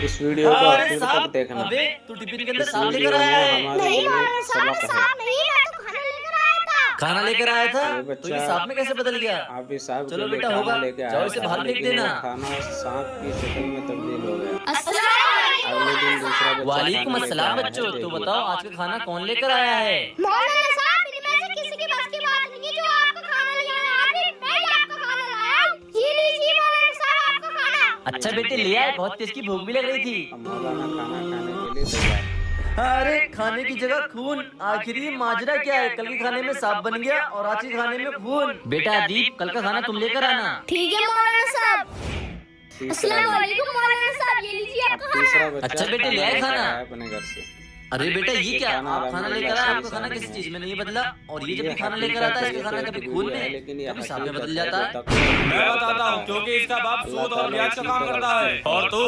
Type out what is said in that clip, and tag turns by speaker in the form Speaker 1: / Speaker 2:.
Speaker 1: इस वीडियो को
Speaker 2: अरे
Speaker 1: आखिर
Speaker 2: साहब,
Speaker 1: तक देखना।
Speaker 2: अबे तू टिफिन के अंदर
Speaker 1: इस
Speaker 2: सांप
Speaker 1: वीडियो
Speaker 2: लेकर आया
Speaker 1: में
Speaker 2: है।
Speaker 1: हमारे
Speaker 3: नहीं
Speaker 1: लिए
Speaker 3: मौलाना साहब,
Speaker 1: सबक है।
Speaker 3: साहब नहीं, मैं तो खाना लेकर आया था।
Speaker 2: खाना लेकर आया था
Speaker 1: ये
Speaker 2: तो
Speaker 1: बच्चा
Speaker 2: ये सांप में कैसे बदल गया?
Speaker 1: आप भी सांप के
Speaker 2: चलो
Speaker 1: लिए
Speaker 2: बेटा
Speaker 1: खाना
Speaker 2: होगा,
Speaker 1: लेके
Speaker 2: जाओ
Speaker 1: आया
Speaker 2: इसे
Speaker 1: था,
Speaker 2: बाहर फेंक
Speaker 1: लेकिन
Speaker 2: देना।
Speaker 1: वो खाना सांप की शक्ल में तब्दील हो गया।
Speaker 3: अस्सलाम
Speaker 1: अगले दिन दूसरा बच्चा
Speaker 2: वालेकुम
Speaker 1: खाना लेके
Speaker 2: अस्सलाम
Speaker 1: आया है,
Speaker 2: बच्चों, तो
Speaker 1: देखिए।
Speaker 2: बताओ आज का खाना कौन लेकर आया है?
Speaker 3: मौलाना साहब, इनमें से किसी के बस की बात नहीं है जो आपका खाना ले आया। अभी मैं ही आपका खाना लाया हूँ। ये लीजिए मौलाना साहब आपका खाना।
Speaker 2: अच्छा बेटे ले आए, बहुत तेज की भूख भी लग रही थी।
Speaker 1: अब मौलाना खाना खाने के लिए तैयार।
Speaker 2: अरे खाने की जगह खून, आखिर ये माजरा क्या है? कल के खाने में सांप बन गया और आज के खाने में खून। बेटा अदीब, कल का खाना तुम लेकर आना।
Speaker 3: ठीक है मौलाना साहब।
Speaker 1: तीसरा
Speaker 3: अस्सलाम वालेकुम मौलाना साहब, ये लीजिए
Speaker 1: अब
Speaker 3: आपका
Speaker 1: तीसरा
Speaker 3: खाना।
Speaker 1: बच्चा
Speaker 2: अच्छा बेटे, ले आए
Speaker 1: लेकर
Speaker 2: खाना?
Speaker 1: आया अपने घर से।
Speaker 2: अरे बेटा ये क्या,
Speaker 1: खाना
Speaker 2: आप खाना लेकर आए, आपका खाना
Speaker 1: अलहमदुलिल्लाह
Speaker 2: किसी
Speaker 1: सही
Speaker 2: चीज में नहीं बदला, और ये जब
Speaker 1: ये
Speaker 2: भी खाना लेकर आता है इसका खाना कभी खून में कभी सांप में बदल जाता है।
Speaker 1: है।
Speaker 4: मैं बताता हूँ, क्योंकि इसका बाप सूद और ब्याज का काम करता है और तू